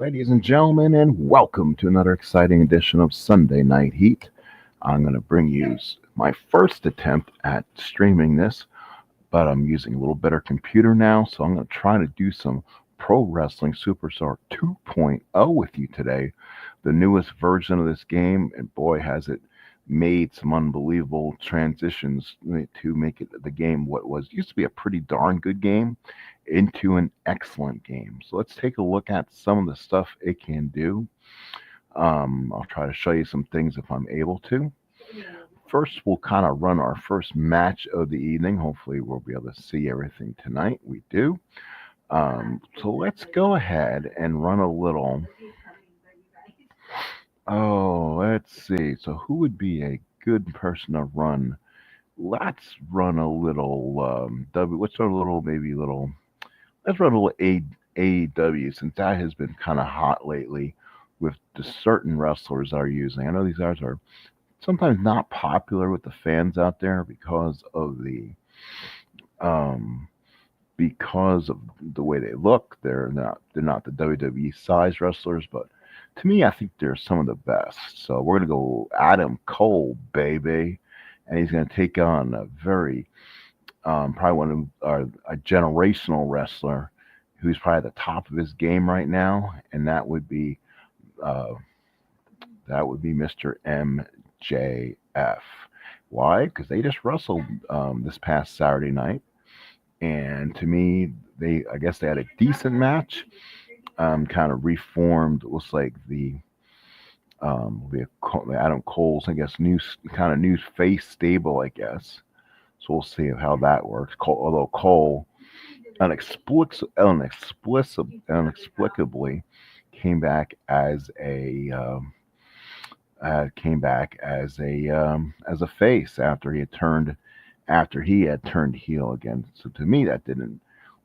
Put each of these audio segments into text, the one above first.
ladies and gentlemen, and welcome to another exciting edition of Sunday Night Heat. I'm going to bring you my first attempt at streaming this, but I'm using a little better computer now, so I'm going to try to do some Pro Wrestling Superstar 2.0 with you today, the newest version of this game, and boy, has it made some unbelievable transitions to make it the game what was used to be a pretty darn good game into an excellent game. So let's take a look at some of the stuff it can do. I'll try to show you some things if I'm able to. First, we'll kind of run our first match of the evening. Hopefully, we'll be able to see everything tonight. We do. So let's go ahead and run a little. Oh, let's see. So, who would be a good person to run? Let's run a little W. What's our little maybe little? Let's run a little AEW since that has been kind of hot lately with the certain wrestlers are using. I know these guys are sometimes not popular with the fans out there um, because of the way they look. They're not the WWE size wrestlers, but to me, I think they're some of the best. So we're gonna go Adam Cole, baby, and he's gonna take on a very probably one of a generational wrestler who's probably at the top of his game right now, and uh, that would be Mr. MJF. Why? Because they just wrestled this past Saturday night, and to me, I guess they had a decent match. Kind of reformed. Looks like the Adam Cole's, I guess, new face stable, I guess. So we'll see how that works. Although Cole inexplicably came back as a face after he had turned heel again. So to me, that didn't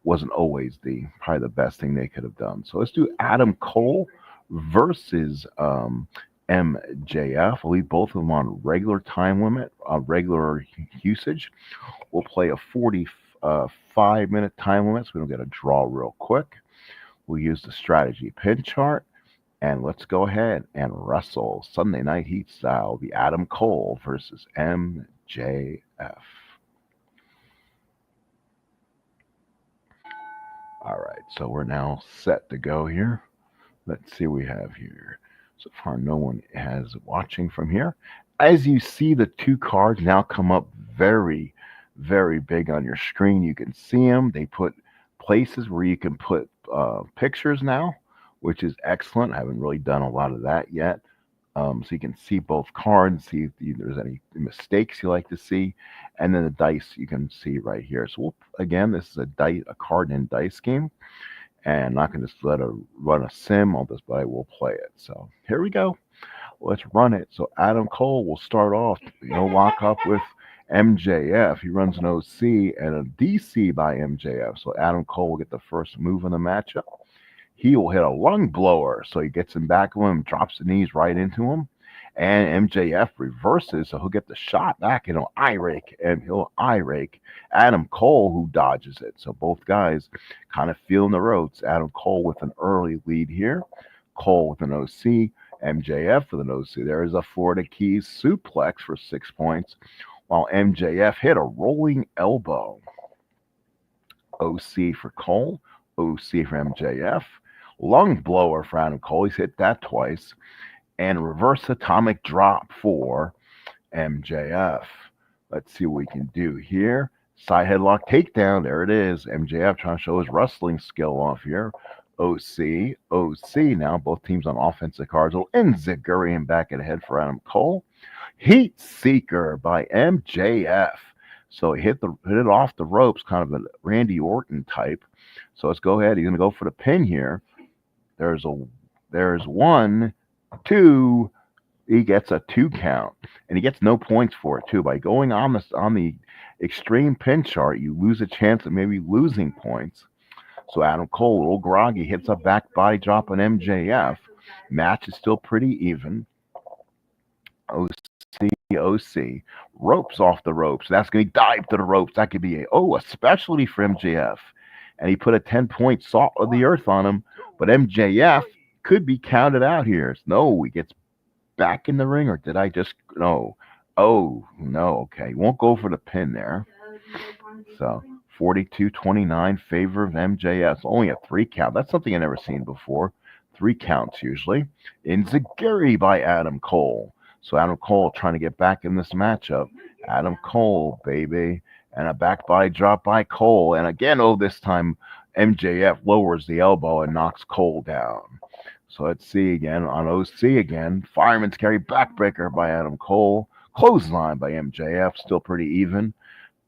wasn't always the probably the best thing they could have done. So let's do Adam Cole versus MJF. We'll leave both of them on regular time limit, regular usage. We'll play a 45-minute time limit so we don't get a draw real quick. We'll use the strategy pin chart. And let's go ahead and wrestle Sunday Night Heat style the Adam Cole versus MJF. All right, so we're now set to go here. Let's see what we have here. So far, no one has watching from here. As you see, the two cards now come up very, very big on your screen. You can see them. They put places where you can put pictures now, which is excellent. I haven't really done a lot of that yet. So you can see both cards, see if there's any mistakes you like to see, and then the dice you can see right here. So again, this is a card and dice game, and I'm not going to just let it run a sim on this, but I will play it. So here we go. Let's run it. So Adam Cole will start off, lock up with MJF. He runs an OC and a DC by MJF. So Adam Cole will get the first move in the matchup. He will hit a lung blower, so he gets him back of him, drops the knees right into him, and MJF reverses, so he'll get the shot back and he'll eye rake Adam Cole, who dodges it. So both guys kind of feeling the ropes. Adam Cole with an early lead here, Cole with an OC, MJF with an OC. There is a Florida Keys suplex for 6 points, while MJF hit a rolling elbow. OC for Cole, OC for MJF. Lung blower for Adam Cole. He's hit that twice. And reverse atomic drop for MJF. Let's see what we can do here. Side headlock takedown. There it is. MJF trying to show his wrestling skill off here. OC. Now both teams on offensive cards. Enziguri back at head for Adam Cole. Heat Seeker by MJF. So he hit it off the ropes, kind of a Randy Orton type. So let's go ahead. He's going to go for the pin here. There's 1, 2. He gets a 2 count, and he gets no points for it too. By going on the extreme pin chart, you lose a chance of maybe losing points. So Adam Cole, a little groggy, hits a back body drop on MJF. Match is still pretty even. OC, ropes off the ropes. That's going to dive to the ropes. That could be a specialty for MJF. And he put a 10-point salt of the earth on him. But MJF could be counted out here. No, he gets back in the ring, or did I just no? Oh no, okay, won't go for the pin there. So 42-29 favor of MJF. Only a 3 count. That's something I've never seen before. 3 counts usually. Enziguri by Adam Cole. So Adam Cole trying to get back in this matchup. Adam Cole, baby. And a back body drop by Cole. And again, this time MJF lowers the elbow and knocks Cole down. So let's see again on OC again. Fireman's carry backbreaker by Adam Cole. Clothesline by MJF. Still pretty even.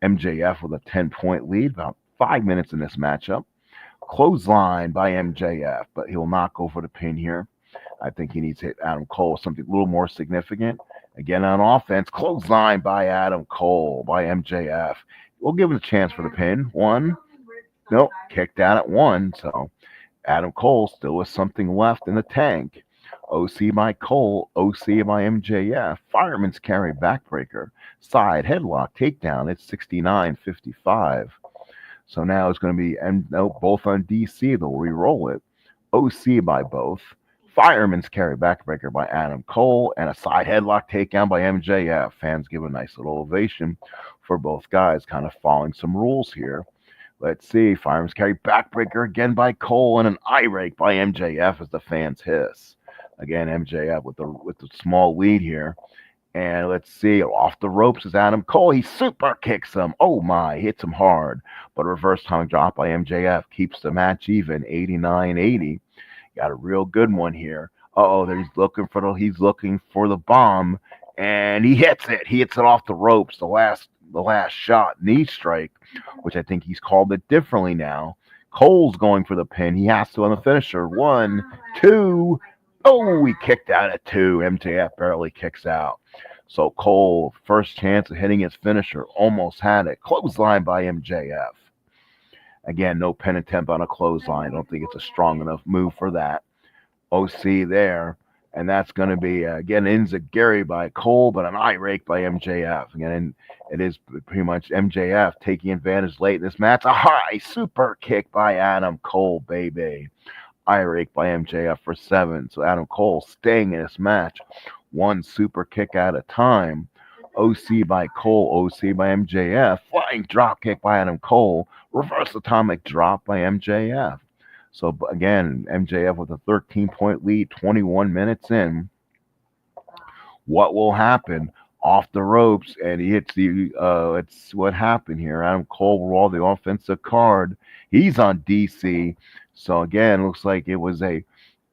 MJF with a 10-point lead, about 5 minutes in this matchup. Clothesline by MJF, but he'll not go for the pin here. I think he needs to hit Adam Cole with something a little more significant. Again, on offense, clothesline by Adam Cole, by MJF. We'll give him a chance for the pin. One. Nope, kicked out at one. So Adam Cole still with something left in the tank. OC by Cole, OC by MJF. Fireman's carry backbreaker. Side headlock takedown. It's 69-55. So now it's going to be both on DC. They'll re-roll it. OC by both. Fireman's carry backbreaker by Adam Cole and a side headlock takedown by MJF. Fans give a nice little ovation for both guys, kind of following some rules here. Let's see. Fireman's carry backbreaker again by Cole and an eye rake by MJF as the fans hiss. Again, MJF with the small lead here. And let's see, off the ropes is Adam Cole. He super kicks him. Oh my, hits him hard. But a reverse tongue drop by MJF keeps the match even, 89-80. Got a real good one here. He's looking for the bomb, and he hits it. He hits it off the ropes. The last shot, knee strike, which I think he's called it differently now. Cole's going for the pin. He has to on the finisher. 1, 2. Oh, he kicked out at 2. MJF barely kicks out. So Cole, first chance of hitting his finisher, almost had it. Clothesline by MJF. Again, no pin attempt on a clothesline. I don't think it's a strong enough move for that. OC there. And that's going to be, again, Enziguri by Cole, but an eye rake by MJF. Again, it is pretty much MJF taking advantage late in this match. A high super kick by Adam Cole, baby. Eye rake by MJF for 7. So Adam Cole staying in this match. One super kick at a time. OC by Cole, OC by MJF. Flying drop kick by Adam Cole. Reverse atomic drop by MJF. So again, MJF with a 13-point lead, 21 minutes in. What will happen? Off the ropes, and he hits it's what happened here. Adam Cole roll the offensive card. He's on DC. So again, looks like it was a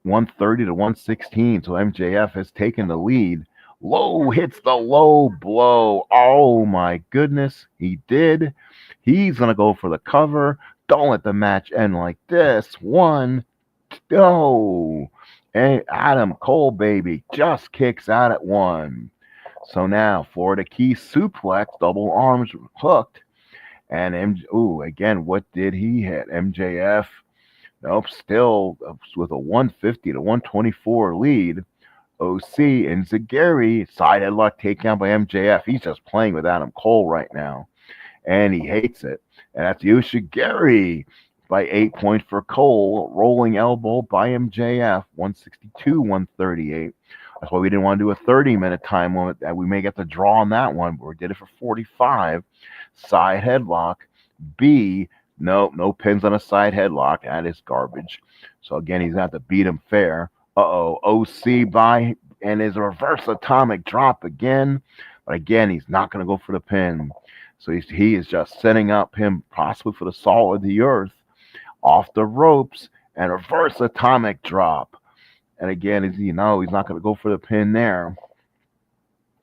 130-116. So MJF has taken the lead. Low hits the low blow. Oh my goodness, he did. He's gonna go for the cover. Don't let the match end like this. 1, 2. And Adam Cole, baby, just kicks out at 1. So now Florida Key suplex, double arms hooked. And again, what did he hit? MJF. Nope, still with a 150-124 lead. OC and Enziguri, side headlock takedown by MJF. He's just playing with Adam Cole right now. And he hates it. And that's Yoshigiri by 8 points for Cole. Rolling elbow by MJF, 162-138. That's why we didn't want to do a 30-minute time limit. We may get the draw on that one, but we did it for 45. Side headlock. B, no pins on a side headlock. That is garbage. So again, he's going to have to beat him fair. OC by, and is a reverse atomic drop again. But again, he's not going to go for the pin. So he is just setting up him possibly for the salt of the earth. Off the ropes and reverse atomic drop. And again, he's not going to go for the pin there.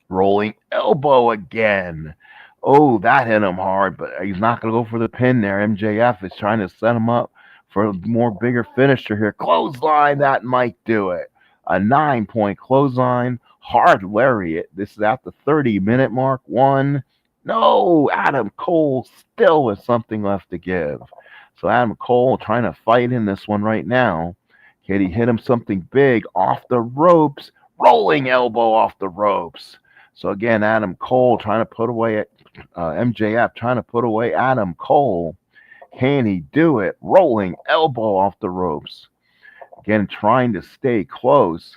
Rolling elbow again. Oh, that hit him hard, but he's not going to go for the pin there. MJF is trying to set him up for a more bigger finisher here. Clothesline, that might do it. A 9-point clothesline. Hard lariat. This is at the 30-minute mark. 1. No, Adam Cole still with something left to give. So Adam Cole trying to fight in this one right now. Can he hit him something big off the ropes? Rolling elbow off the ropes. So again, Adam Cole trying to put away MJF, trying to put away Adam Cole. Can he do it? Rolling elbow off the ropes. Again, trying to stay close.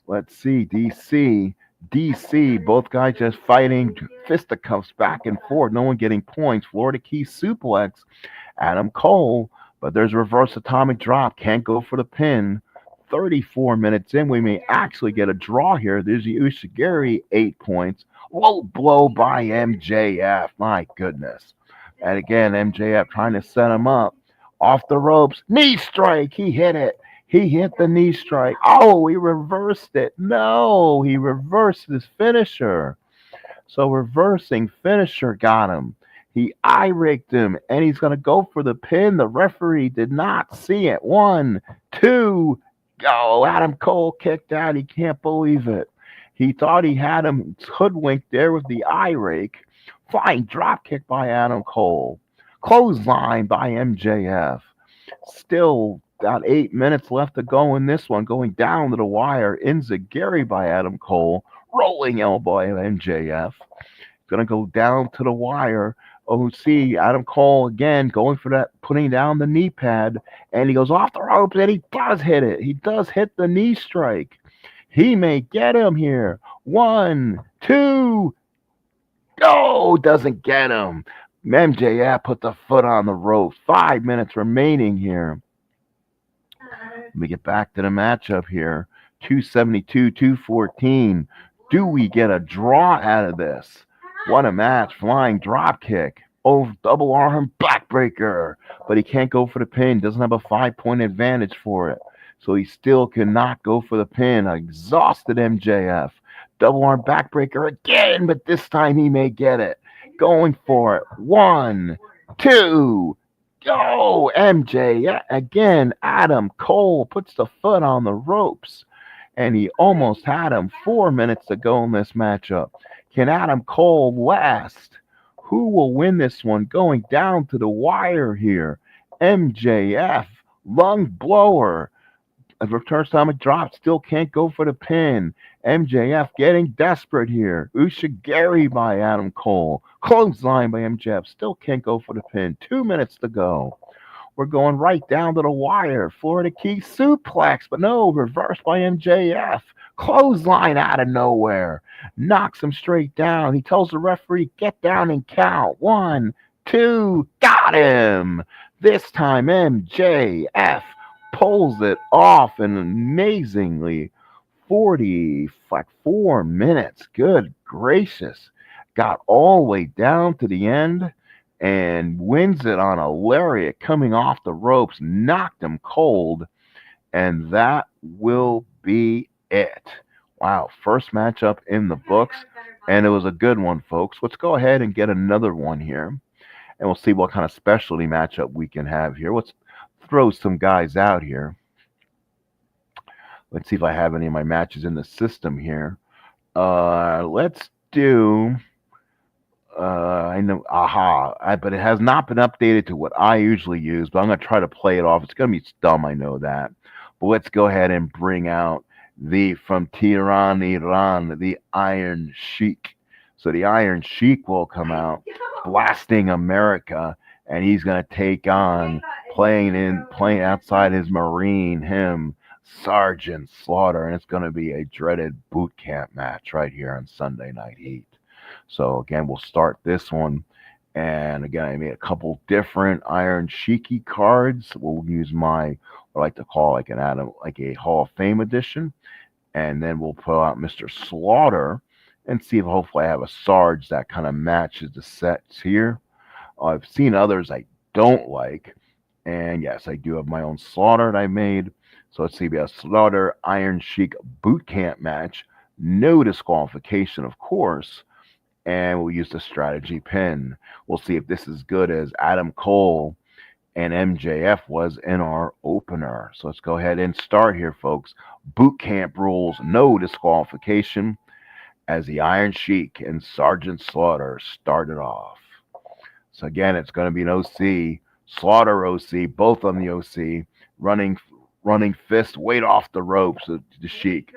Let's see, DC, both guys just fighting fisticuffs back and forth. No one getting points. Florida Key suplex, Adam Cole, but there's reverse atomic drop. Can't go for the pin. 34 minutes in, we may actually get a draw here. There's the Ushigiri, 8 points. Low blow by MJF. My goodness. And again, MJF trying to set him up. Off the ropes. Knee strike. He hit it. He hit the knee strike. Oh, he reversed it. No, he reversed his finisher. So reversing finisher got him. He eye raked him, and he's going to go for the pin. The referee did not see it. 1, 2, go. Adam Cole kicked out. He can't believe it. He thought he had him hoodwinked there with the eye rake. Flying drop kick by Adam Cole. Clothesline by MJF. Still about 8 minutes left to go in this one. Going down to the wire. Enziguri by Adam Cole. Rolling elbow by MJF. Gonna go down to the wire. OC, Adam Cole again going for that, putting down the knee pad. And he goes off the ropes and he does hit it. He does hit the knee strike. He may get him here. 1, 2, go. Doesn't get him. MJF put the foot on the ropes. 5 minutes remaining here. Let me get back to the matchup here. 272, 214. Do we get a draw out of this? What a match. Flying drop kick. Oh, double arm backbreaker. But he can't go for the pin. Doesn't have a 5-point advantage for it. So he still cannot go for the pin. Exhausted MJF. Double arm backbreaker again, but this time he may get it. Going for it. 1, 2, go. MJF again. Adam Cole puts the foot on the ropes. And he almost had him. 4 minutes to go in this matchup. Can Adam Cole last? Who will win this one? Going down to the wire here. MJF. Lung blower. A return stomach drop. Still can't go for the pin. MJF getting desperate here. Ushigiri by Adam Cole. Clothesline by MJF. Still can't go for the pin. 2 minutes to go. We're going right down to the wire. Florida Key suplex, but no, reversed by MJF. Clothesline out of nowhere. Knocks him straight down. He tells the referee, get down and count. 1, 2, got him. This time MJF pulls it off and amazingly 4 minutes. Good gracious. Got all the way down to the end and wins it on a lariat coming off the ropes, knocked him cold, and that will be it. Wow, first matchup in the books, and it was a good one, folks. Let's go ahead and get another one here, and we'll see what kind of specialty matchup we can have here. Let's throw some guys out here. Let's see if I have any of my matches in the system here. Let's do... I know, but it has not been updated to what I usually use, but I'm going to try to play it off. It's going to be dumb, I know that. But let's go ahead and bring out from Tehran, Iran, the Iron Sheik. So the Iron Sheik will come out, blasting America, and he's going to take on, playing outside his Marine, Sergeant Slaughter, and it's going to be a dreaded boot camp match right here on Sunday Night Heat. So again, we'll start this one. And again, I made a couple different Iron Sheiky cards. We'll use what I like to call like a Hall of Fame edition. And then we'll pull out Mr. Slaughter and see if hopefully I have a Sarge that kind of matches the sets here. I've seen others I don't like. And yes, I do have my own Slaughter that I made. So let's see, we have Slaughter Iron Sheik boot camp match. No disqualification, of course. And we'll use the strategy pin. We'll see if this is good as Adam Cole and MJF was in our opener. So let's go ahead and start here, folks. Boot camp rules, no disqualification, as the Iron Sheik and Sergeant Slaughter started off. So again, it's going to be an OC, Slaughter OC, both on the OC, running fist, weight off the ropes of the Sheik.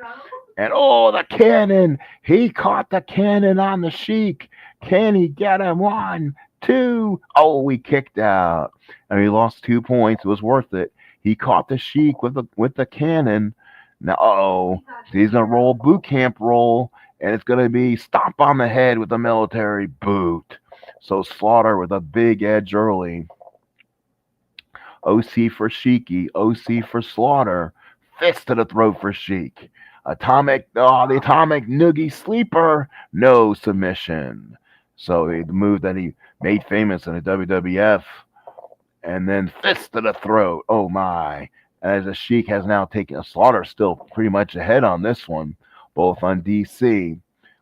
And oh, the cannon! He caught the cannon on the Sheik. Can he get him? 1, 2. Oh, we kicked out. And he lost 2 points. It was worth it. He caught the Sheik with the cannon. Now, he's gonna roll boot camp roll, and it's gonna be stomp on the head with a military boot. So Slaughter with a big edge early. OC for Sheiky, OC for Slaughter, fist to the throat for Sheik. The atomic noogie sleeper, no submission. So the move that he made famous in the WWF, and then fist to the throat. Oh my! As the Sheik has now taken a Slaughter, still pretty much ahead on this one, both on DC.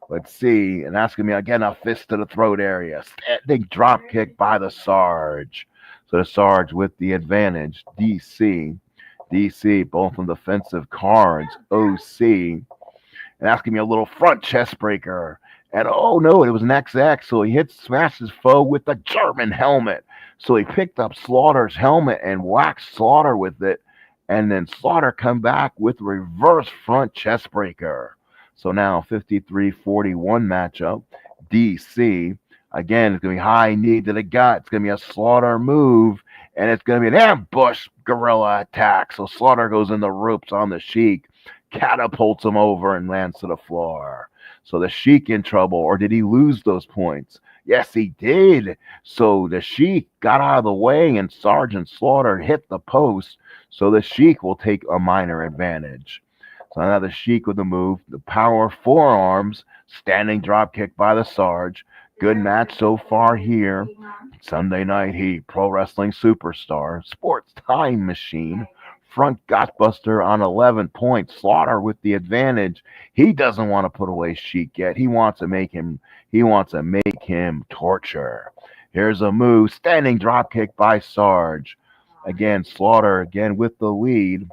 Let's see, and that's gonna be again a fist to the throat area. Standing drop kick by the Sarge. So the Sarge with the advantage. DC, both on defensive cards. OC, and that's gonna be a little front chest breaker. And oh no, it was an XX. So he smashed his foe with the German helmet. So he picked up Slaughter's helmet and whacked Slaughter with it. And then Slaughter come back with reverse front chest breaker. So now 53-41 matchup. DC. Again, it's going to be high knee to the gut. It's going to be a Slaughter move. And it's going to be an ambush gorilla attack. So Slaughter goes in the ropes on the Sheik, catapults him over, and lands to the floor. So the Sheik in trouble, or did he lose those points? Yes, he did. So the Sheik got out of the way, and Sergeant Slaughter hit the post. So the Sheik will take a minor advantage. So now the Sheik with the move, the power forearms, standing drop kick by the Sarge. Good match so far here. Sunday Night Heat, Pro Wrestling Superstar, Sports Time Machine, front gutbuster on 11 points. Slaughter with the advantage. He doesn't want to put away Sheik yet. He wants to make him torture. Here's a move, standing drop kick by Sarge. Again, Slaughter again with the lead.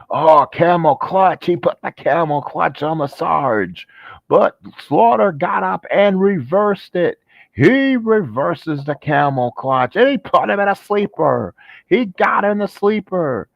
Oh, camel clutch. He put the camel clutch on the Sarge. But Slaughter got up and reversed it. He reverses the camel clutch. And he put him in a sleeper. He got in the sleeper.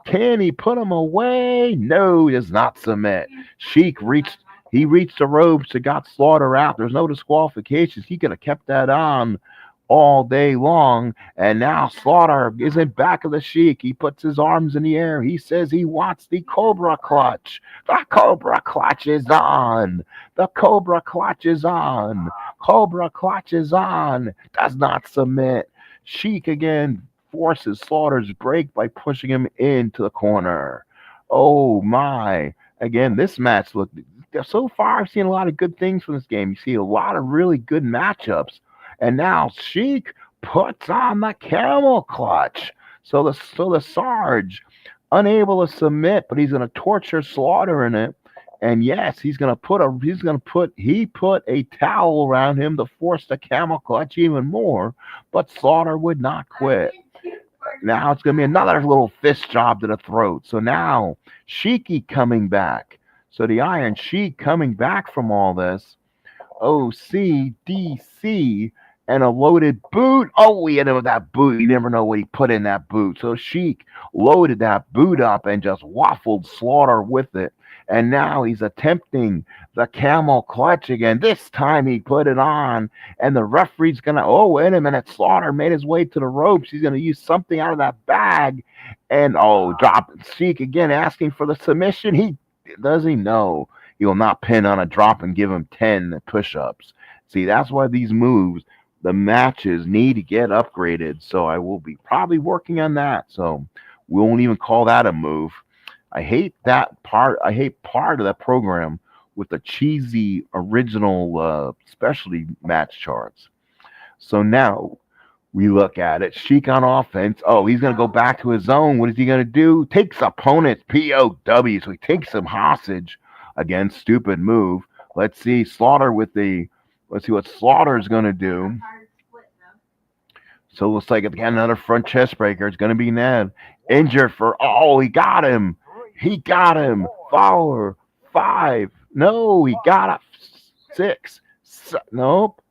Can he put him away? No, he does not submit. Sheik reached the ropes and got Slaughter out. There's no disqualifications. He could have kept that on all day long, and now Slaughter is in back of the Sheik. He puts his arms in the air. He says he wants the Cobra Clutch. The Cobra Clutch is on. The Cobra Clutch is on. Cobra Clutch is on. Does not submit. Sheik again forces Slaughter's break by pushing him into the corner. Oh my. Again, this match, look, so far I've seen a lot of good things from this game. You see a lot of really good matchups. And now Sheik puts on the camel clutch. So the Sarge, unable to submit, but he's going to torture Slaughter in it. And yes, he put a towel around him to force the camel clutch even more. But Slaughter would not quit. Now it's going to be another little fist job to the throat. So now Sheiky coming back. So the Iron Sheik coming back from all this. OCDC. And a loaded boot. Oh, he hit him with that boot. You never know what he put in that boot. So Sheik loaded that boot up and just waffled Slaughter with it. And now he's attempting the camel clutch again. This time he put it on. And the referee's going to, wait a minute. Slaughter made his way to the ropes. He's going to use something out of that bag. And, drop Sheik again asking for the submission. Does he know he will not pin on a drop and give him 10 push-ups. See, that's why these moves, the matches need to get upgraded. So I will be probably working on that. So we won't even call that a move. I hate that part. I hate part of that program with the cheesy original specialty match charts. So now we look at it. Sheik on offense. He's going to go back to his own. What is he going to do? Takes opponent's POW. So he takes him hostage. Again, stupid move. Let's see Slaughter with the... Let's see what Slaughter is going to do. So it looks like again another front chest breaker. It's going to be Ned. Injured for... he got him. He got him. 4, 5. No, he got a 6. Nope.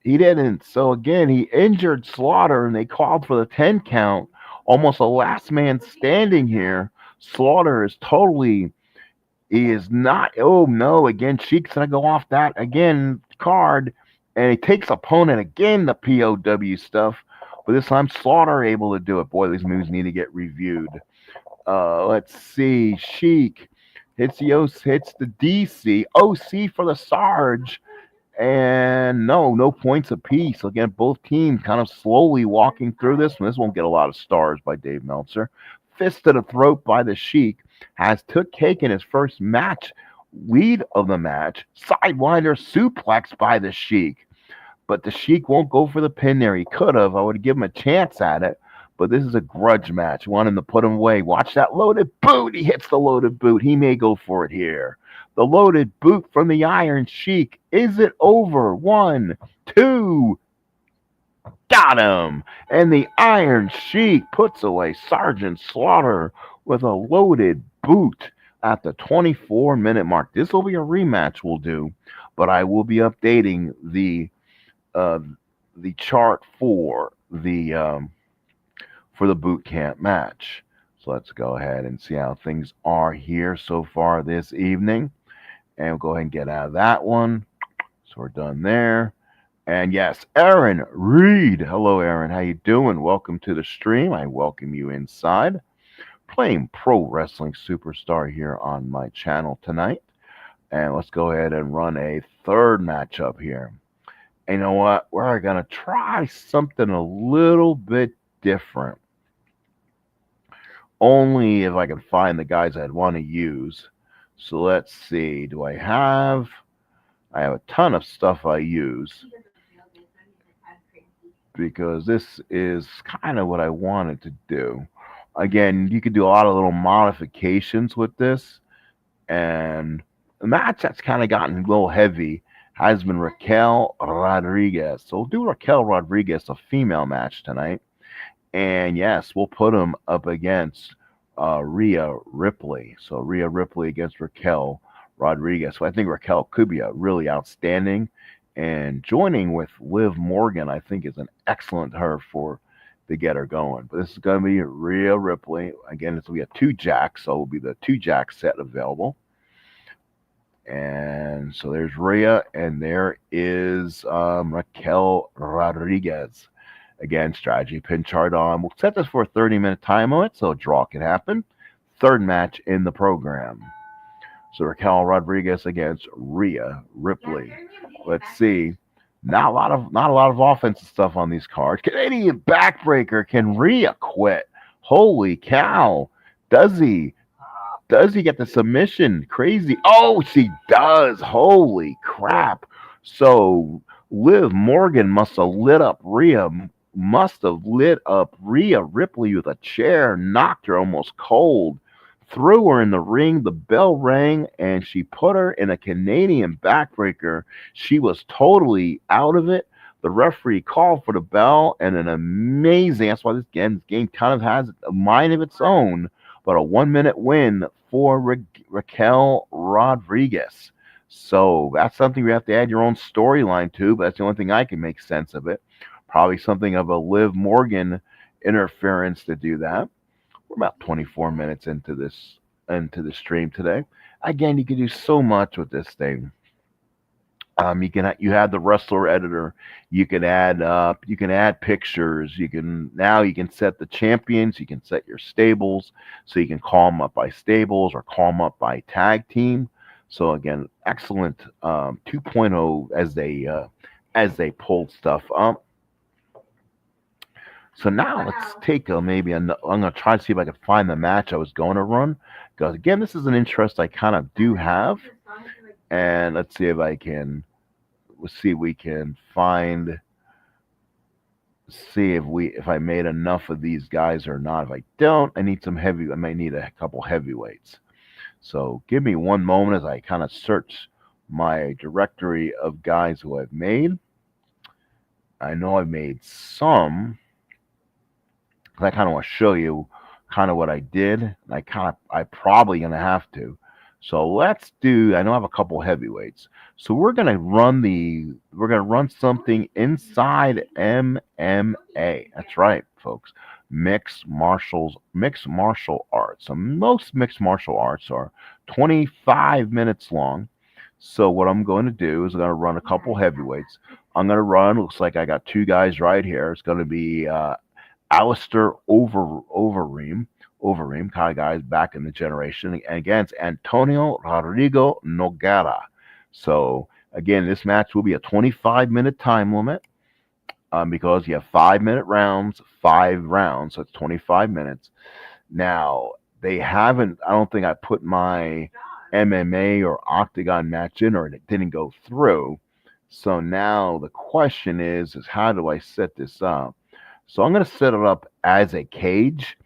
He didn't. So again, he injured Slaughter, and they called for the 10 count. Almost a last man standing here. Slaughter is totally... He is not. Oh no! Again, Sheik's gonna go off that again card, and he takes opponent again. The POW stuff. but this time Slaughter able to do it. Boy, these moves need to get reviewed. Let's see. Sheik hits hits the DC. OC for the Sarge. And no points apiece. So again, both teams kind of slowly walking through this one. This won't get a lot of stars by Dave Meltzer. Fist to the throat by the Sheik has took cake in his first match, lead of the match. Sidewinder suplex by the Sheik. But the Sheik won't go for the pin there. He could have. I would give him a chance at it. But this is a grudge match. Wanting to put him away. Watch that loaded boot. He hits the loaded boot. He may go for it here. The loaded boot from the Iron Sheik. Is it over? 1, 2. Got him. And the Iron Sheik puts away Sergeant Slaughter with a loaded boot at the 24-minute mark. This will be a rematch we'll do. But I will be updating the chart for the boot camp match. So let's go ahead and see how things are here so far this evening. And we'll go ahead and get out of that one. So we're done there. And yes, Aaron Reed. Hello, Aaron. How you doing? Welcome to the stream. I welcome you inside. Playing Pro Wrestling Superstar here on my channel tonight. And let's go ahead and run a third matchup here. And you know what? We're going to try something a little bit different. Only if I can find the guys I'd want to use. So let's see. Do I have a ton of stuff I use. Because this is kind of what I wanted to do. Again, you could do a lot of little modifications with this. And the match that's kind of gotten a little heavy has been Raquel Rodriguez. So we'll do Raquel Rodriguez, a female match tonight. And yes, we'll put them up against Rhea Ripley. So Rhea Ripley against Raquel Rodriguez. So I think Raquel could be a really outstanding. And joining with Liv Morgan, I think, is an excellent her to get her going. But this is going to be Rhea Ripley. Again, this will be a 2-jack, so it will be the 2-jack set available. And so there's Rhea, and there is Raquel Rodriguez. Again, strategy pin chart on. We'll set this for a 30-minute time limit, so a draw can happen. Third match in the program. So Raquel Rodriguez against Rhea Ripley. Let's see. Not a lot of offensive stuff on these cards. Canadian backbreaker. Can Rhea quit? Holy cow! Does he? Does he get the submission? Crazy. Oh, she does. Holy crap! So Liv Morgan must have lit up Rhea Ripley with a chair, knocked her almost cold, threw her in the ring. The bell rang, and she put her in a Canadian backbreaker. She was totally out of it. The referee called for the bell, and an amazing, that's why this game kind of has a mind of its own, but a 1-minute win for Raquel Rodriguez. So that's something we have to add your own storyline to, but that's the only thing I can make sense of it. Probably something of a Liv Morgan interference to do that. We're about 24 minutes into the stream today. Again, you can do so much with this thing. You have the wrestler editor. You can add pictures. You can set the champions. You can set your stables, so you can call them up by stables or call them up by tag team. So again, excellent 2.0 as they pulled stuff up. So now let's take I'm going to try to see if I can find the match I was going to run. Because again, this is an interest I kind of do have. And let's see if we can find, if I made enough of these guys or not. If I don't, I might need a couple heavyweights. So give me one moment as I kind of search my directory of guys who I've made. I know I've made some. I kind of want to show you kind of what I did. I probably going to have to. So let's do, I know I have a couple heavyweights. So we're going to run something inside MMA. That's right, folks. Mixed martial arts. So most mixed martial arts are 25 minutes long. So what I'm going to do is I'm going to run a couple heavyweights. I'm going to run. Looks like I got two guys right here. It's going to be Alistair Overeem, kind of guys back in the generation, and against Antonio Rodrigo Nogueira. So again, this match will be a 25-minute time limit because you have 5-minute rounds, 5 rounds, so it's 25 minutes. Now, they haven't, I don't think I put my MMA or Octagon match in or it didn't go through. So now the question is how do I set this up? So I'm going to set it up as a cage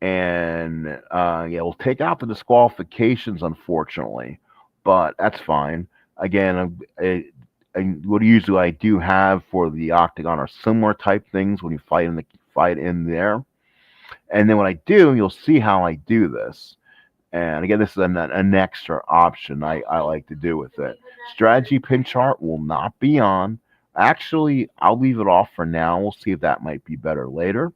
and yeah, we'll take out the disqualifications, unfortunately, but that's fine. Again, what usually I do have for the Octagon are similar type things when you fight in there. And then when I do, you'll see how I do this. And again, this is an extra option I like to do with it. Strategy pin chart will not be on. Actually, I'll leave it off for now. We'll see if that might be better later.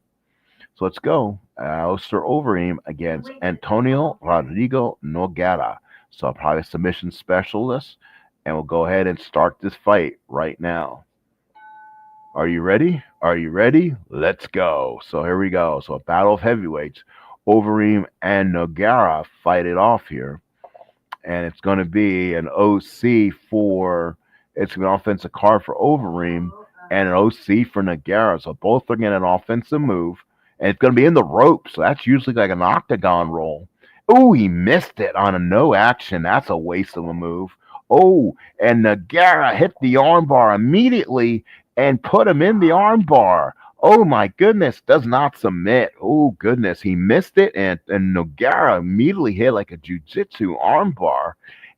So let's go. Alistair Overeem against Antonio Rodrigo Nogueira. So probably a submission specialist. And we'll go ahead and start this fight right now. Are you ready? Are you ready? Let's go. So here we go. So a battle of heavyweights. Overeem and Nogueira fight it off here. And it's going to be an OC for, it's an offensive card for Overeem and an OC for Nogueira. So both are getting an offensive move. And it's going to be in the ropes. So that's usually like an octagon roll. Oh, he missed it on a no action. That's a waste of a move. Oh, and Nogueira hit the armbar immediately and put him in the armbar. Oh my goodness, does not submit. Oh goodness, he missed it, and Nogueira immediately hit like a jiu-jitsu armbar,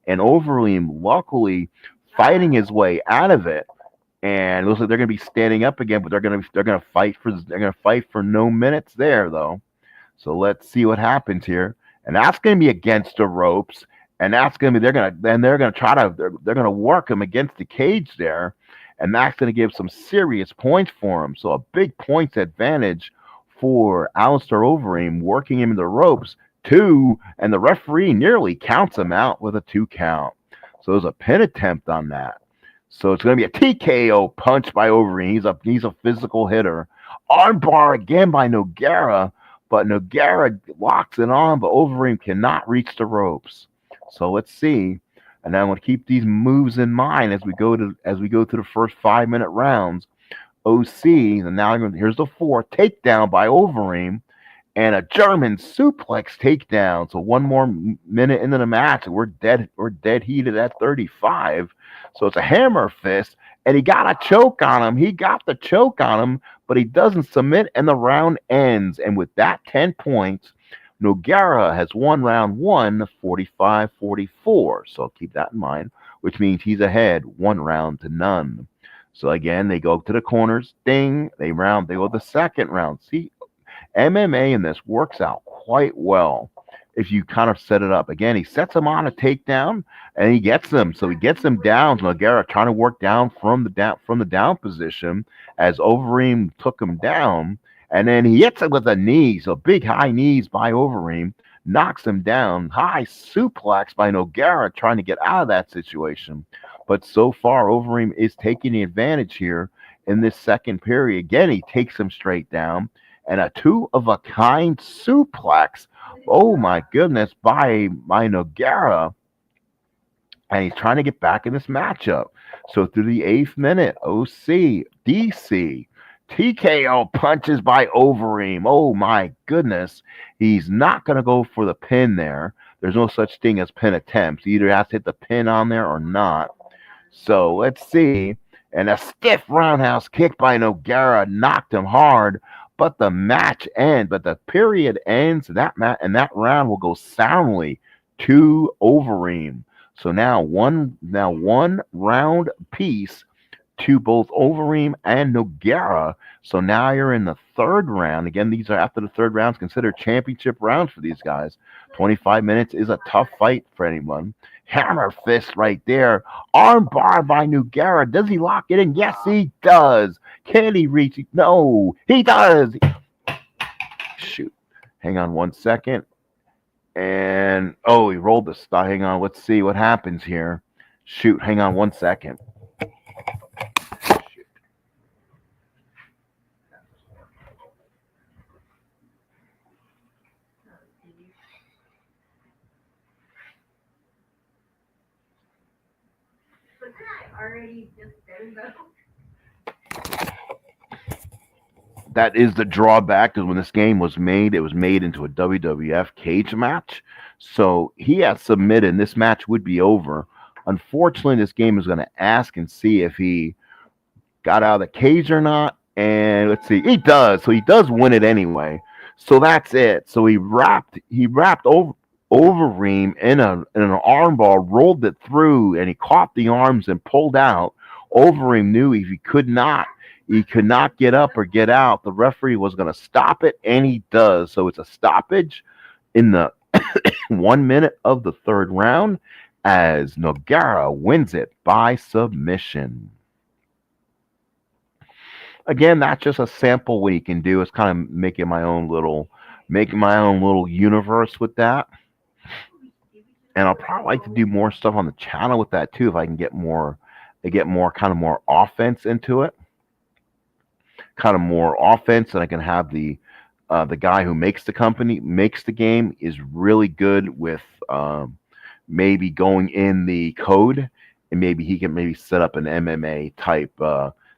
and Overeem luckily fighting his way out of it. And it looks like they're going to be standing up again, but they're going to fight for no minutes there though. So let's see what happens here, and that's going to be against the ropes, and that's going to be they're going to work him against the cage there, and that's going to give some serious points for him. So a big points advantage for Alistair Overeem, working him in the ropes, 2, and the referee nearly counts him out with a 2 count. So there's a pin attempt on that. So it's going to be a TKO punch by Overeem. He's a physical hitter. Armbar again by Nogueira, but Nogueira locks it on, but Overeem cannot reach the ropes. So let's see. And I want to keep these moves in mind as we go to the first 5-minute rounds. OC, and now here's the 4 takedown by Overeem, and a German suplex takedown. So one more minute into the match, and we're dead heated at 35. So it's a hammer fist, and he got a choke on him. He got the choke on him, but he doesn't submit, and the round ends. And with that 10 points, Nogueira has won round 1, 45-44. So keep that in mind, which means he's ahead 1 round to none. So again, they go to the corners, ding, they go the second round. See, MMA in this works out quite well if you kind of set it up. Again, he sets him on a takedown and he gets him. So he gets him down. Nogueira trying to work down from the down position as Overeem took him down. And then he hits him with a knee. So big high knees by Overeem, knocks him down. High suplex by Nogueira trying to get out of that situation. But so far, Overeem is taking the advantage here in this second period. Again, he takes him straight down. And a 2-of-a-kind suplex. Oh my goodness, by Nogueira. And he's trying to get back in this matchup. So through the 8th minute, OC, DC, TKO punches by Overeem. Oh my goodness. He's not going to go for the pin there. There's no such thing as pin attempts. He either has to hit the pin on there or not. So let's see. And a stiff roundhouse kick by Nogueira knocked him hard. But the period ends, and that round will go soundly to Overeem. So now one round piece to both Overeem and Nogueira. So now you're in the third round. Again, these are after the third rounds considered championship rounds for these guys. 25 minutes is a tough fight for anyone. Hammer fist right there. Arm bar by Nogueira. Does he lock it in? Yes, he does. Can he reach it? No, he does. Shoot. Hang on 1 second. And, he rolled the stop. Hang on. Let's see what happens here. Shoot, hang on 1 second. That is the drawback because when this game was made, it was made into a WWF cage match. So he has submitted, and this match would be over. Unfortunately, this game is going to ask and see if he got out of the cage or not. And let's see, he does. So he does win it anyway. So that's it. So he wrapped Overeem in an armbar, rolled it through, and he caught the arms and pulled out. Overeem knew if he could not get up or get out, the referee was going to stop it, and he does. So it's a stoppage in the 1 minute of the third round as Nogara wins it by submission. Again, that's just a sample what you can do. It's kind of making my own little universe with that. And I'll probably like to do more stuff on the channel with that too if I can get more kind of more offense into it, kind of more offense, and I can have the guy who makes the game is really good with maybe going in the code, and maybe he can maybe set up an MMA type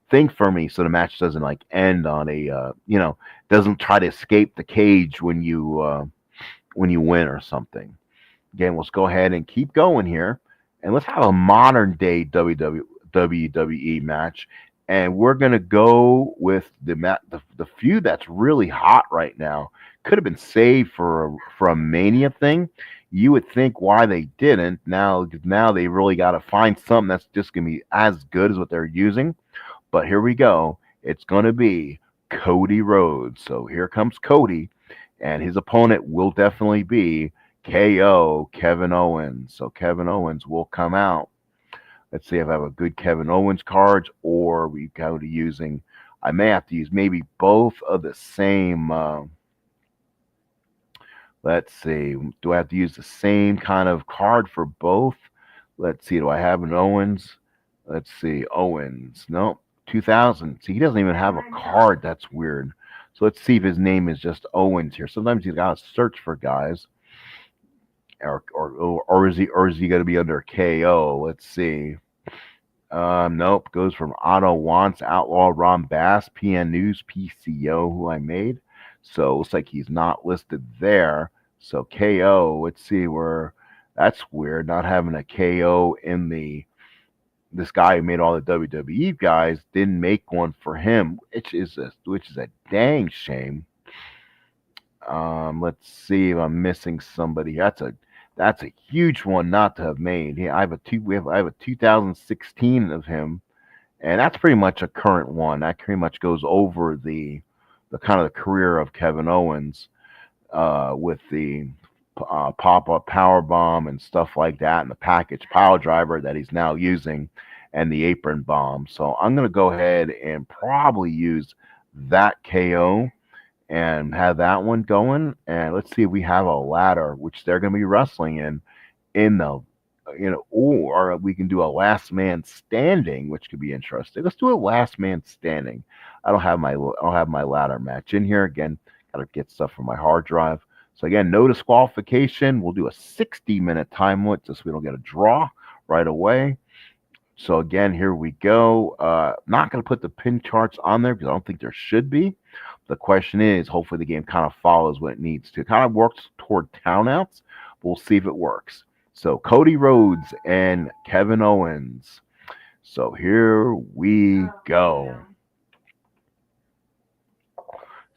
thing for me so the match doesn't like end on a doesn't try to escape the cage when you win or something. Again, let's go ahead and keep going here, and let's have a modern day WWE match. And we're gonna go with the feud that's really hot right now. Could have been saved for a Mania thing. You would think why they didn't. Now they really got to find something that's just gonna be as good as what they're using. But here we go. It's gonna be Cody Rhodes. So here comes Cody, and his opponent will definitely be KO Kevin Owens. So Kevin Owens will come out. Let's see if I have a good Kevin Owens cards, or we go to using. I may have to use maybe both of the same. Let's see. Do I have to use the same kind of card for both? Let's see. Do I have an Owens? Let's see. Owens. Nope. 2000. See, he doesn't even have a card. That's weird. So let's see if his name is just Owens here. Sometimes he's got to search for guys. Or is he going to be under KO? Let's see. Nope. Goes from Otto Wants, Outlaw, Ron Bass, PN News, PCO, who I made. So it looks like he's not listed there. So KO. Let's see where. That's weird. Not having a KO in the. This guy who made all the WWE guys didn't make one for him, which is a dang shame. Let's see if I'm missing somebody. That's a huge one not to have made. Yeah, I have a 2016 of him, and that's pretty much a current one. That pretty much goes over the kind of the career of Kevin Owens with the pop up power bomb and stuff like that, and the package power driver that he's now using, and the apron bomb. So I'm gonna go ahead and probably use that KO and have that one going. And let's see if we have a ladder, which they're going to be wrestling in the, or we can do a last man standing, which could be interesting. Let's do a last man standing. I don't have my ladder match in here again. Got to get stuff from my hard drive. So again, no disqualification. We'll do a 60-minute time limit just so we don't get a draw right away. So again, here we go. Not going to put the pin charts on there because I don't think there should be. The question is, hopefully the game kind of follows what it needs to. It kind of works toward townouts. We'll see if it works. So Cody Rhodes and Kevin Owens. So here we go.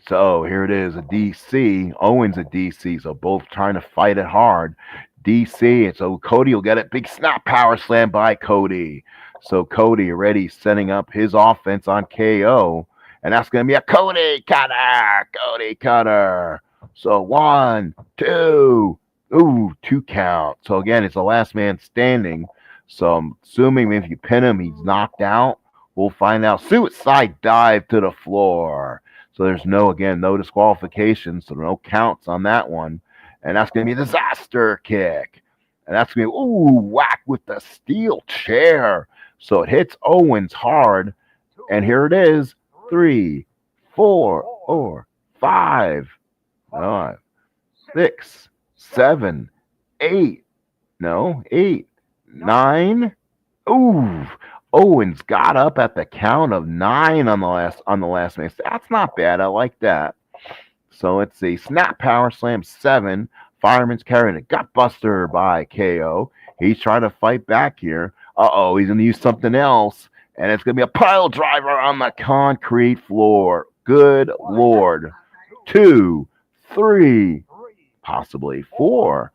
So here it is, a DC. Owens a DC. So both trying to fight it hard. DC. And so Cody will get it. Big snap power slam by Cody. So Cody already setting up his offense on KO. And that's going to be a Cody cutter. Cody cutter. So 1, 2. Ooh, 2 count. So again, it's the last man standing. So I'm assuming if you pin him, he's knocked out. We'll find out. Suicide dive to the floor. So there's no disqualification. So no counts on that one. And that's going to be a disaster kick. And that's going to be, ooh, whack with the steel chair. So it hits Owens hard. And here it is 3, 4, or 5, 6, 7, 8. No, 8, 9. Ooh, Owens got up at the count of 9 on the last mix. That's not bad. I like that. So let's see. Snap Power Slam 7. Fireman's carrying a Gutbuster by KO. He's trying to fight back here. Uh-oh, he's going to use something else. And it's going to be a pile driver on the concrete floor. Good Lord. 2, 3, possibly 4.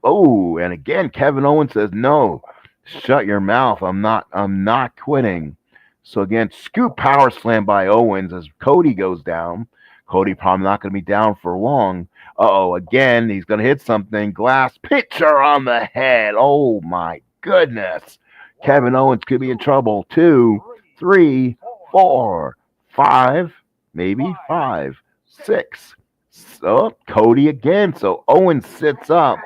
Oh, and again, Kevin Owens says, no, shut your mouth. I'm not quitting. So again, scoop power slam by Owens as Cody goes down. Cody probably not going to be down for long. Uh-oh, again, he's going to hit something. Glass pitcher on the head. Oh, my goodness. Kevin Owens could be in trouble. 2, 3, 4, 5, maybe 5, 6. So Cody again. So Owens sits up.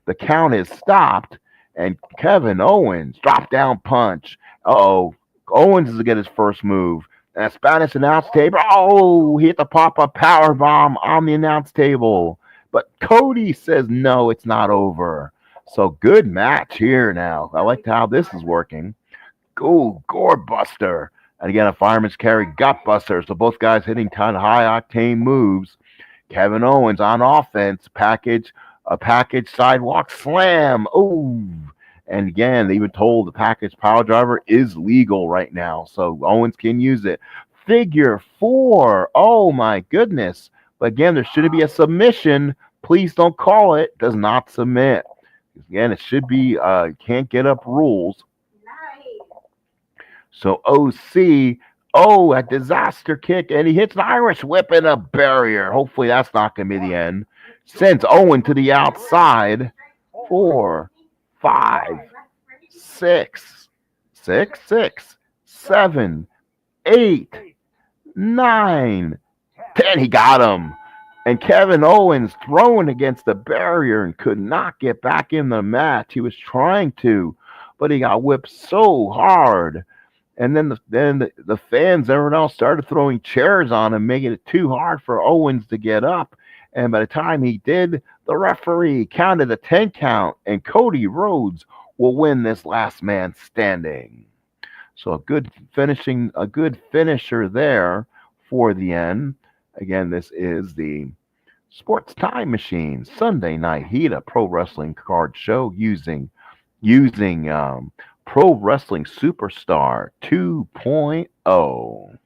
The count is stopped. And Kevin Owens, drop down punch. Uh-oh. Owens is to get his first move. And a Spanish announce table. Oh, he hit the pop-up power bomb on the announce table. But Cody says, no, it's not over. So good match here now. I like how this is working. Go, Gore Buster. And again, a fireman's carry gut buster. So both guys hitting kind of high octane moves. Kevin Owens on offense. A package sidewalk slam. Ooh. And again, they even told the package power driver is legal right now. So Owens can use it. Figure 4. Oh my goodness. But again, there should be a submission. Please don't call it. Does not submit. Again, it should be can't get up rules. So OC, a disaster kick, and he hits an Irish whip in a barrier. Hopefully that's not going to be the end. Sends Owen to the outside. 4, 5, 6, 7, 8, 9, 10. He got him. And Kevin Owens thrown against the barrier and could not get back in the match. He was trying to, but he got whipped so hard. And then the fans, everyone else started throwing chairs on him, making it too hard for Owens to get up. And by the time he did, the referee counted a 10 count, and Cody Rhodes will win this last man standing. So a good finisher there for the end. Again, this is the Sports Time Machine Sunday Night Heat, a pro wrestling card show using Pro Wrestling Superstar 2.0.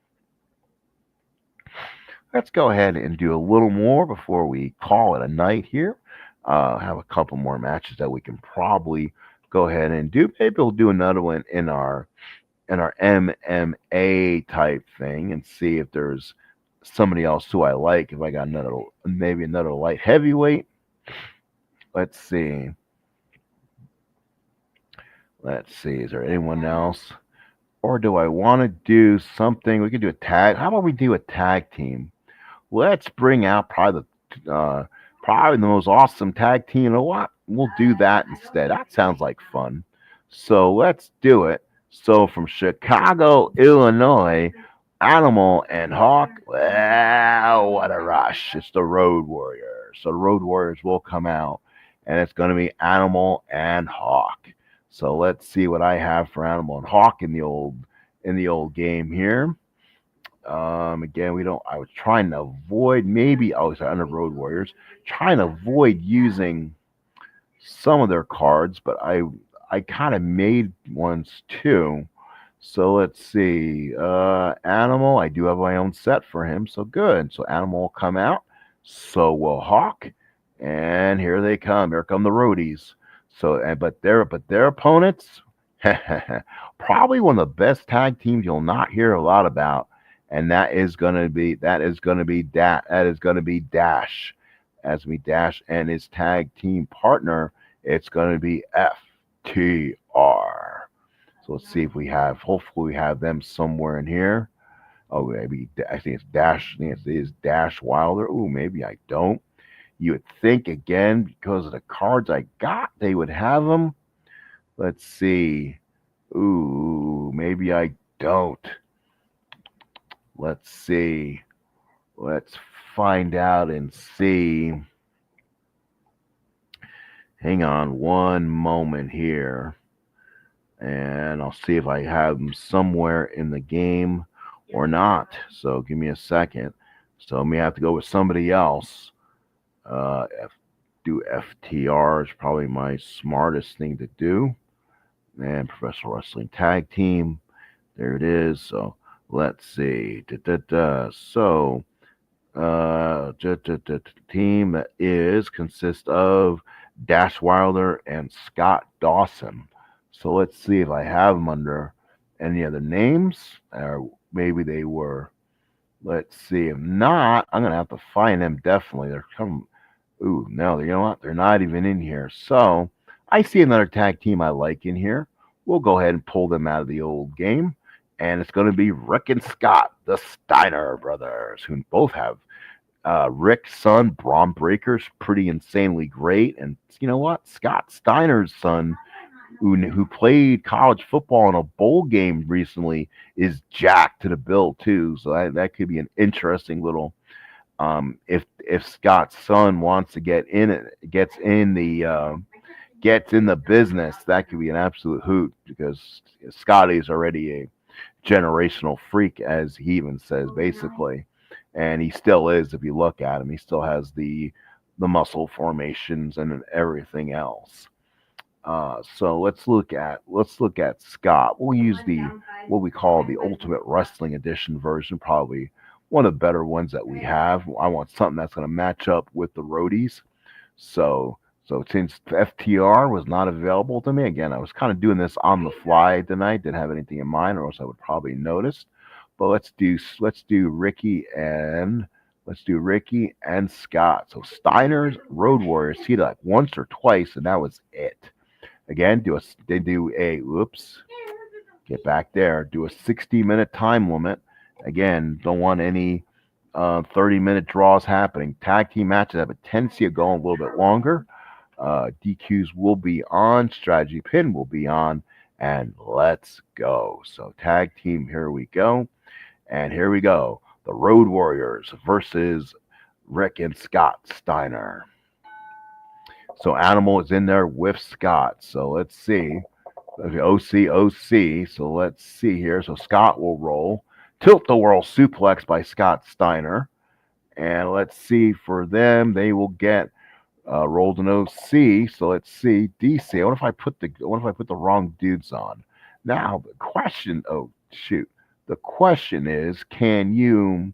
Let's go ahead and do a little more before we call it a night here. Have a couple more matches that we can probably go ahead and do. Maybe we'll do another one in our MMA type thing and see if there's somebody else who I like. If I got maybe another light heavyweight. Let's see. Is there anyone else? Or do I want to do something? We could do a tag. How about we do a tag team? Let's bring out probably the most awesome tag team. You know what? We'll do that instead. That sounds like fun. So let's do it. So from Chicago, Illinois, Animal and Hawk. Wow, what a rush. It's the Road Warriors. So the Road Warriors will come out, and it's going to be Animal and Hawk. So let's see what I have for Animal and Hawk in the old game here. Again, I was trying to avoid under Road Warriors, trying to avoid using some of their cards, but I kind of made ones too. So let's see. Animal, I do have my own set for him, so good. So Animal will come out. So will Hawk. And here they come. Here come the roadies. So, but their opponents, probably one of the best tag teams you'll not hear a lot about, and that is gonna be Dash, as we Dash and his tag team partner. It's gonna be FTR. So let's see if we have. Hopefully, we have them somewhere in here. Oh, maybe I think it's Dash. I think it is Dash Wilder. Oh, maybe I don't. You would think, again, because of the cards I got, they would have them. Let's see. Ooh, maybe I don't. Let's see. Let's find out and see. Hang on one moment here, and I'll see if I have them somewhere in the game or not. So give me a second. So I may have to go with somebody else. Do FTR is probably my smartest thing to do. And Professional Wrestling Tag Team. There it is. So let's see. So team that is consists of Dash Wilder and Scott Dawson. So let's see if I have them under any other names, or maybe they were. Let's see. If not, I'm gonna have to find them. Definitely, they're coming. Ooh, no, you know what? They're not even in here. So I see another tag team I like in here. We'll go ahead and pull them out of the old game. And it's going to be Rick and Scott, the Steiner brothers, who both have Rick's son, Braun Breaker's pretty insanely great. And you know what? Scott Steiner's son, who played college football in a bowl game recently, is jacked to the bill, too. So that could be an interesting little if Scott's son wants to get in it, gets in the business, that could be an absolute hoot because Scotty's already a generational freak, as he even says, basically, and he still is. If you look at him, he still has the muscle formations and everything else. So let's look at Scott. We'll use the what we call the Ultimate Wrestling Edition version, probably one of the better ones that we have. I want something that's going to match up with the roadies. So since FTR was not available to me, again, I was kind of doing this on the fly tonight. Didn't have anything in mind, or else I would probably notice. But let's do Ricky and Scott. So Steiner's Road Warriors see like once or twice, and that was it. Again, get back there. Do a 60-minute time limit. Again, don't want any 30-minute draws happening. Tag team matches have a tendency of going a little bit longer. DQs will be on. Strategy pin will be on. And let's go. So tag team, here we go. And here we go. The Road Warriors versus Rick and Scott Steiner. So Animal is in there with Scott. So let's see. Okay, OC. So let's see here. So Scott will roll. Tilt the World Suplex by Scott Steiner. And let's see for them. They will get rolled an OC. So let's see. DC. What if I put the wrong dudes on? Now the question. Oh shoot. The question is, can you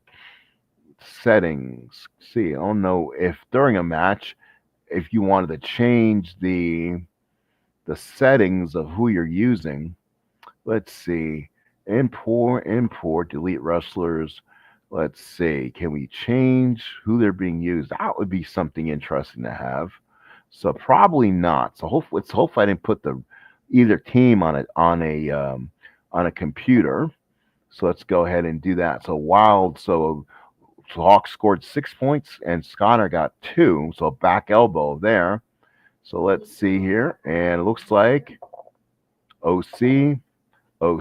settings? See, I don't know if during a match, if you wanted to change the settings of who you're using. Let's see. Import, delete wrestlers. Let's see. Can we change who they're being used? That would be something interesting to have. So probably not. So hopefully I didn't put the either team on a computer. So let's go ahead and do that. So Hawk scored 6 points and Sconner got 2. So back elbow there. So let's see here. And it looks like OC. All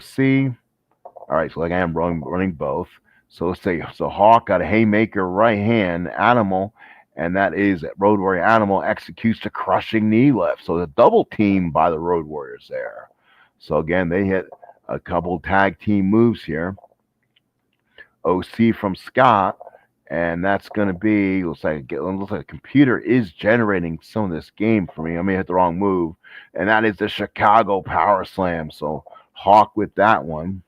right, so like I am running both. So let's say Hawk got a haymaker right hand, Animal, and that is Road Warrior Animal executes the crushing knee lift. So the double team by the Road Warriors there. So again, they hit a couple tag team moves here. OC from Scott, and that's going to be looks like the computer is generating some of this game for me. I may hit the wrong move, and that is the Chicago Power Slam. So Hawk with that one.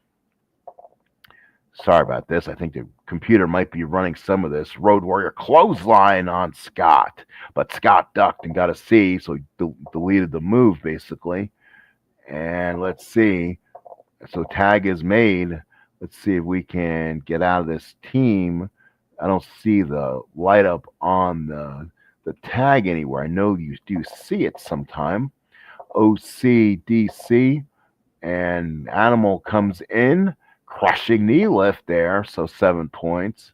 Sorry about this. I think the computer might be running some of this. Road Warrior clothesline on Scott, but Scott ducked and got a C, so he deleted the move basically. And let's see. So tag is made. Let's see if we can get out of this team. I don't see the light up on the tag anywhere. I know you do see it sometime. OCDC and Animal comes in, crushing knee lift there. So 7 points.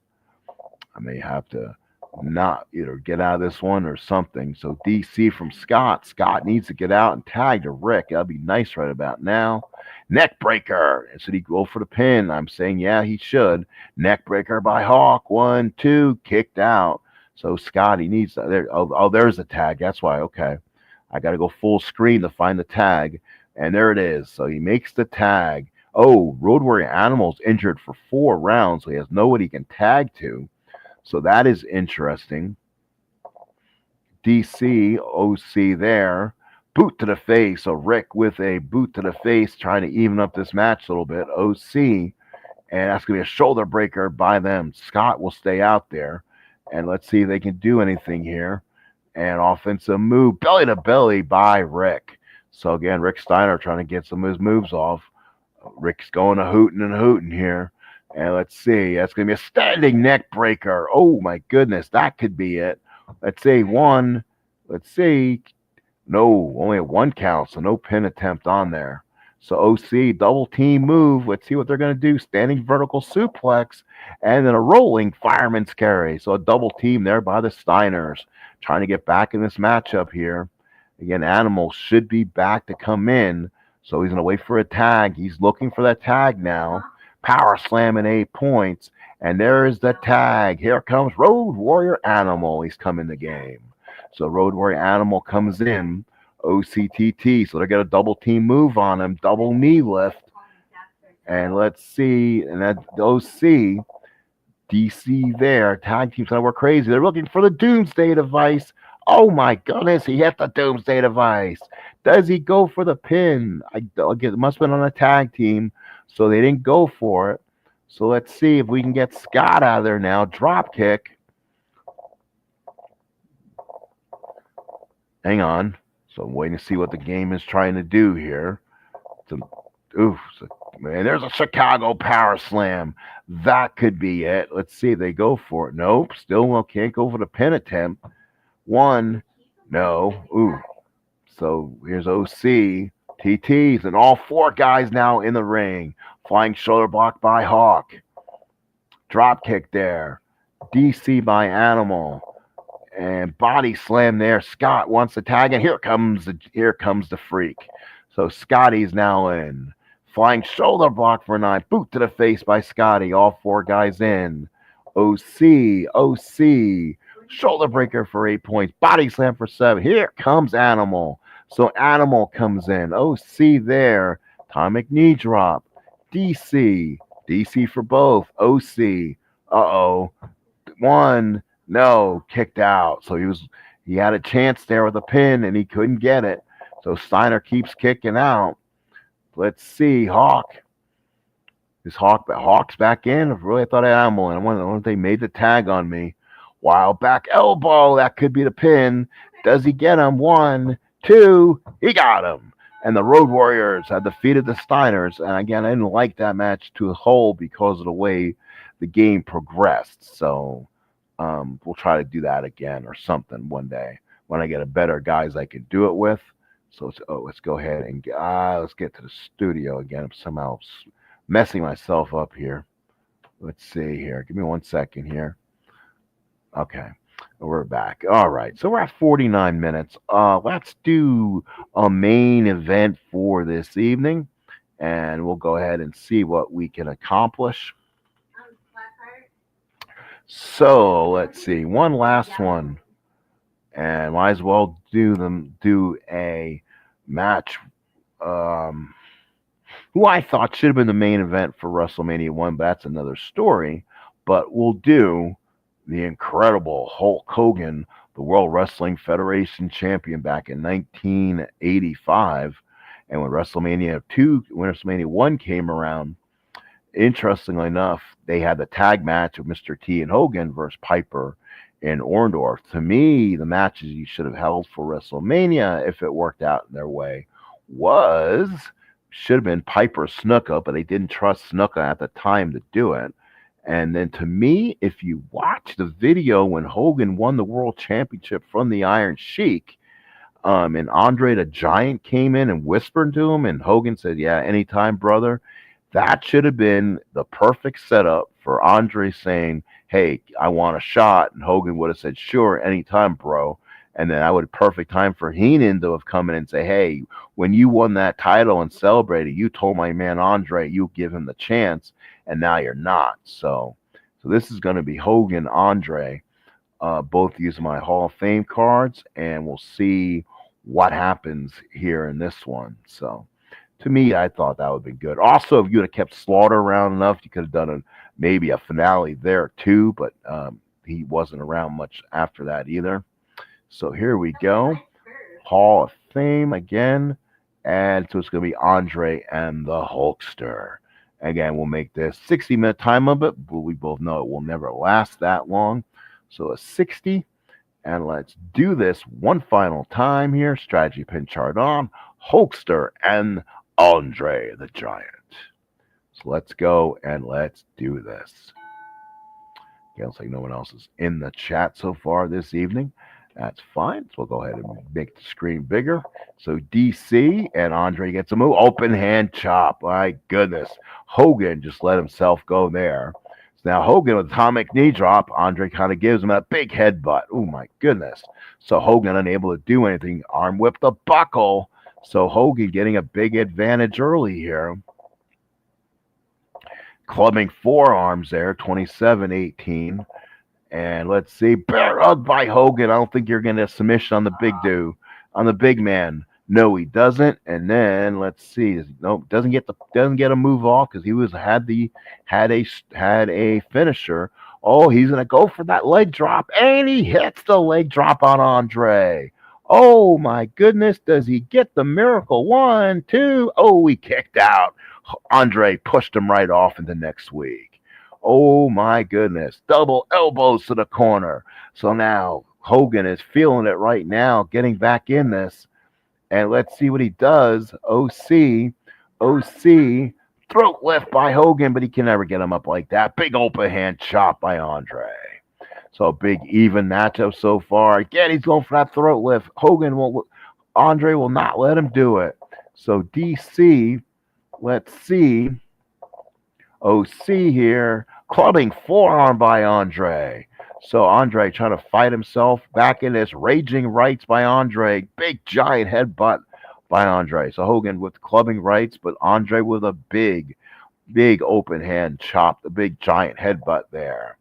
I may have to not either get out of this one or something. So DC from Scott. Scott needs to get out and tag to Rick. That'd be nice right about now. Neck breaker. Should he go for the pin? I'm saying yeah, he should. Neck breaker by Hawk. 1, 2, kicked out. So Scott, he needs there. Oh, there's the tag. That's why. Okay, I got to go full screen to find the tag, and there it is. So he makes the tag. Oh, Road Warrior Animal's injured for 4 rounds, so he has nobody he can tag to. So that is interesting. DC, OC there. Boot to the face. So Rick with a boot to the face, trying to even up this match a little bit. OC. And that's going to be a shoulder breaker by them. Scott will stay out there. And let's see if they can do anything here. And offensive move, belly to belly by Rick. So again, Rick Steiner trying to get some of his moves off. Rick's going to hooting and hooting here. And let's see, that's going to be a standing neck breaker. Oh my goodness, that could be it. Let's see, 1. Let's see. No, only a 1 count, so no pin attempt on there. So OC, double team move. Let's see what they're going to do. Standing vertical suplex and then a rolling fireman's carry. So a double team there by the Steiners. Trying to get back in this matchup here. Again, Animal should be back to come in. So he's going to wait for a tag. He's looking for that tag now. Power slam in 8 points. And there is the tag. Here comes Road Warrior Animal. He's come in the game. So Road Warrior Animal comes in. OCTT. So they got a double team move on him. Double knee lift. And let's see. And that OC. DC there. Tag team's going to work crazy. They're looking for the Doomsday Device. Oh my goodness. He hit the Doomsday Device. Does he go for the pin? It must have been on a tag team. So they didn't go for it. So let's see if we can get Scott out of there now. Drop kick. Hang on. So I'm waiting to see what the game is trying to do here. Man, there's a Chicago Power Slam. That could be it. Let's see if they go for it. Nope. Still can't go for the pin attempt. 1. No. Ooh. So here's OC. TTs and all 4 guys now in the ring. Flying shoulder block by Hawk. Drop kick there. DC by Animal. And body slam there. Scott wants to tag, and here comes the freak. So Scotty's now in. Flying shoulder block for 9. Boot to the face by Scotty. All 4 guys in. OC. Shoulder breaker for 8 points. Body slam for 7. Here comes Animal. So Animal comes in. OC there. Atomic knee drop. DC for both. OC. Uh-oh. 1. No. Kicked out. So he had a chance there with a pin and he couldn't get it. So Steiner keeps kicking out. Let's see. Hawk. Hawk's back in? I really thought Animal. And I wonder if they made the tag on me. Wild back elbow. That could be the pin. Does he get him? 1, 2. He got him. And the Road Warriors had defeated the Steiners. And again, I didn't like that match to a whole because of the way the game progressed. So we'll try to do that again or something one day when I get a better guys I can do it with. So let's go ahead and let's get to the studio again. I'm somehow messing myself up here. Let's see here. Give me 1 second here. Okay. We're back. All right. So we're at 49 minutes. Let's do a main event for this evening, and we'll go ahead and see what we can accomplish. So let's see. One last one, and might as well do a match. Who I thought should have been the main event for WrestleMania 1, but that's another story. But we'll do the incredible Hulk Hogan, the World Wrestling Federation champion back in 1985. And when WrestleMania 1 came around, interestingly enough, they had the tag match of Mr. T and Hogan versus Piper and Orndorff. To me, the matches you should have held for WrestleMania, if it worked out in their way, should have been Piper Snuka, but they didn't trust Snuka at the time to do it. And then to me, if you watch the video when Hogan won the World Championship from the Iron Sheik, and Andre the Giant came in and whispered to him, and Hogan said, "Yeah, anytime, brother." That should have been the perfect setup for Andre saying, hey, I want a shot. And Hogan would have said, sure, anytime, bro. And then I would perfect time for Heenan to have come in and say, hey, when you won that title and celebrated, you told my man Andre you give him the chance, and now you're not. So this is going to be Hogan, Andre, both using my Hall of Fame cards, and we'll see what happens here in this one. So to me, I thought that would be good. Also, if you would have kept Slaughter around enough, you could have done maybe a finale there too, but he wasn't around much after that either. So here we go. Hall of Fame again. And so it's going to be Andre and the Hulkster. Again, we'll make this 60-minute time limit, but we both know it will never last that long. So a 60. And let's do this one final time here. Strategy pin chart on. Hulkster and Andre the Giant. So let's go and let's do this. Okay, looks like no one else is in the chat so far this evening. That's fine. So we'll go ahead and make the screen bigger. So DC and Andre gets a move. Open hand chop. My goodness. Hogan just let himself go there. So now Hogan with atomic knee drop. Andre kind of gives him a big headbutt. Oh my goodness. So Hogan unable to do anything. Arm whip the buckle. So Hogan getting a big advantage early here. Clubbing forearms there, 27-18. And let's see, bear up by Hogan. I don't think you're getting a submission on the big dude, on the big man. No, he doesn't. And then let's see, nope, doesn't get a move off because he had a finisher. Oh, he's gonna go for that leg drop, and he hits the leg drop on Andre. Oh my goodness, does he get the miracle? 1, 2. Oh, he kicked out. Andre pushed him right off into next week. Oh my goodness. Double elbows to the corner. So now Hogan is feeling it right now, getting back in this. And let's see what he does. OC, throat lift by Hogan, but he can never get him up like that. Big open hand chop by Andre. So a big even matchup so far. Again, he's going for that throat lift. Andre will not let him do it. So DC, let's see. OC here, clubbing forearm by Andre. So Andre trying to fight himself back in this. Raging rights by Andre. Big giant headbutt by Andre. So Hogan with clubbing rights, but Andre with a big open hand chop, the big giant headbutt there.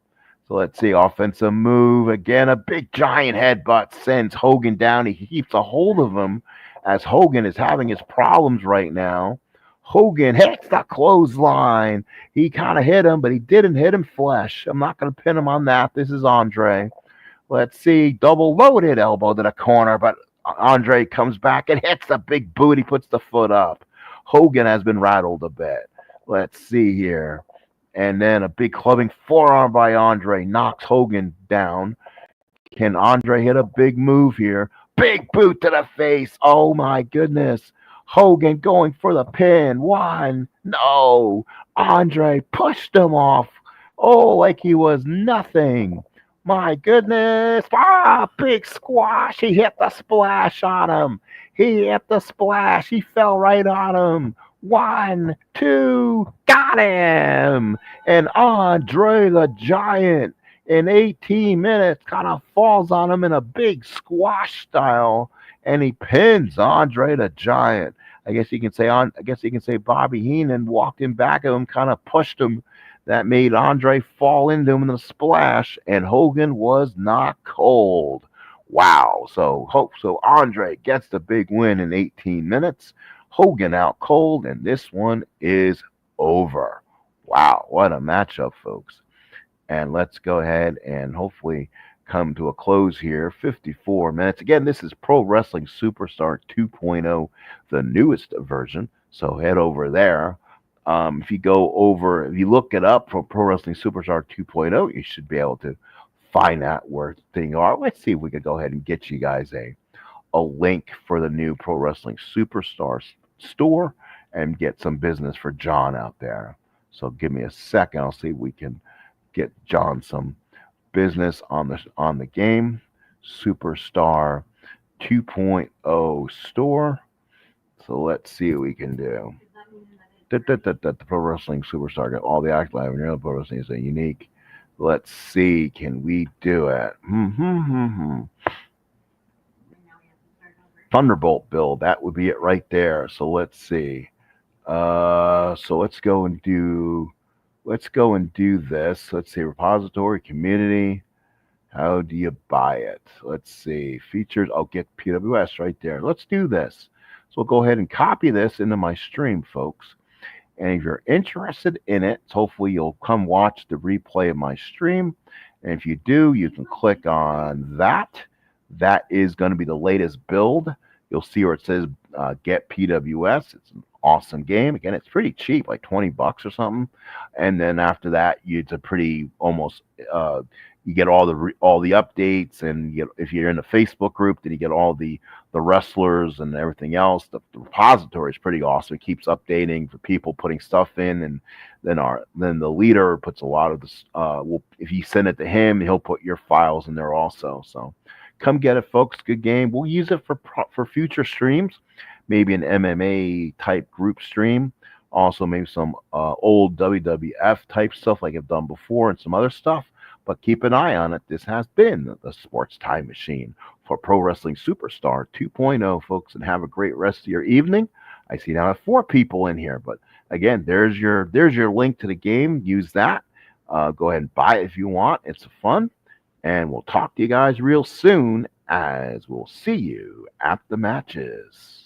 So let's see, offensive move. Again, a big giant headbutt sends Hogan down. He keeps a hold of him as Hogan is having his problems right now. Hogan hits the clothesline. He kind of hit him, but he didn't hit him flush. I'm not going to pin him on that. This is Andre. Let's see, double loaded elbow to the corner, but Andre comes back and hits the big boot. He puts the foot up. Hogan has been rattled a bit. Let's see here. And then a big clubbing forearm by Andre knocks Hogan down. Can Andre hit a big move here? Big boot to the face. Oh my goodness. Hogan going for the pin. 1. No. Andre pushed him off. Oh, like he was nothing. My goodness. Big squash. He hit the splash on him. He fell right on him. 1, 2, got him. And Andre the Giant in 18 minutes kind of falls on him in a big squash style, and he pins Andre the Giant. I guess you can say Bobby Heenan walked him back at him, kind of pushed him. That made Andre fall into him in the splash, and Hogan was not cold. Wow. So Andre gets the big win in 18 minutes. Hogan out cold, and this one is over. Wow, what a matchup, folks. And let's go ahead and hopefully come to a close here. 54 minutes. Again, this is Pro Wrestling Superstar 2.0, the newest version. So head over there. If you look it up for Pro Wrestling Superstar 2.0, you should be able to find out where things are. Let's see if we can go ahead and get you guys a link for the new Pro Wrestling Superstar store and get some business for John out there. So give me a second. I'll see if we can get John some business on the game. Superstar 2.0 store. So let's see what we can do. The Pro Wrestling Superstar got all the act live and real pro wrestling is a unique Let's see. Can we do it? Thunderbolt build. That would be it right there. So let's see. So let's go and do this. Let's see, repository, community. How do you buy it? Let's see, features. I'll get PWS right there. Let's do this. So we'll go ahead and copy this into my stream, folks. And if you're interested in it, hopefully you'll come watch the replay of my stream. And if you do, you can click on that. That is going to be the latest build. You'll see where it says get PWS. It's an awesome game. Again, it's pretty cheap, like $20 or something. And then after that, it's a pretty almost you get all the updates, and if you're in the Facebook group, then you get all the wrestlers and everything else. The repository is pretty awesome. It keeps updating for people putting stuff in, and then the leader puts a lot of this. If you send it to him, he'll put your files in there also. So come get it, folks. Good game. We'll use it for future streams, maybe an MMA type group stream. Also, maybe some old WWF type stuff like I've done before, and some other stuff. But keep an eye on it. This has been the Sports Time Machine for Pro Wrestling Superstar 2.0, folks, and have a great rest of your evening. I see now I have 4 people in here, but again, there's your link to the game. Use that. Go ahead and buy it if you want. It's fun, and we'll talk to you guys real soon. As we'll see you at the matches.